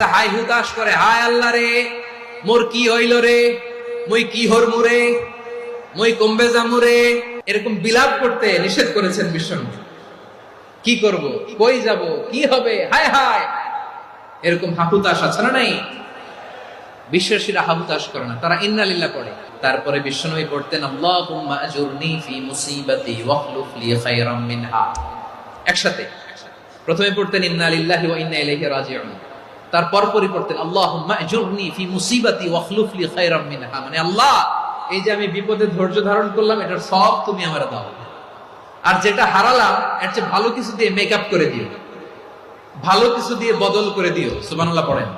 High হুতাশ করে, হায় আল্লাহ রে, মোর কি হইল রে, মুই কি হরমু রে, মুই কমবে যামু রে, এরকম বিলাপ করতে নিষেধ করেছেন বিশ্বনবী। কি করব, কই যাব, কি হবে, হায় হায়, এরকম হাহুতাশ আছে না নাই? বিশ্বাসীরা হাহুতাশ করে না, তারা ইন্না লিল্লাহ পড়ে। তারপরে বিশ্বনবী পড়তেন আল্লাহুম্মা আজুরনি ফি মুসিবাতি ওয়াখলুফ লি খায়রাম মিনহা। একসাথে প্রথমে পড়তেন ইন্না লিল্লাহি ওয়া ইন্না ইলাইহি রাজিউন, তারপর পড়তেন আল্লাহুম্মা আজুরনি ফি মুসিবাতি ওয়াখলুফ লি খায়রাম মিনহা, মানে আল্লাহ, এই যে আমি বিপদে ধৈর্য ধারণ করলাম, এটার সব তুমি আমারে দাও, আর যেটা হারালাম এর চেয়ে ভালো কিছু দিয়ে মেকআপ করে দিও, ভালো কিছু দিয়ে বদল করে দিও। সুবহানাল্লাহ পড়েন।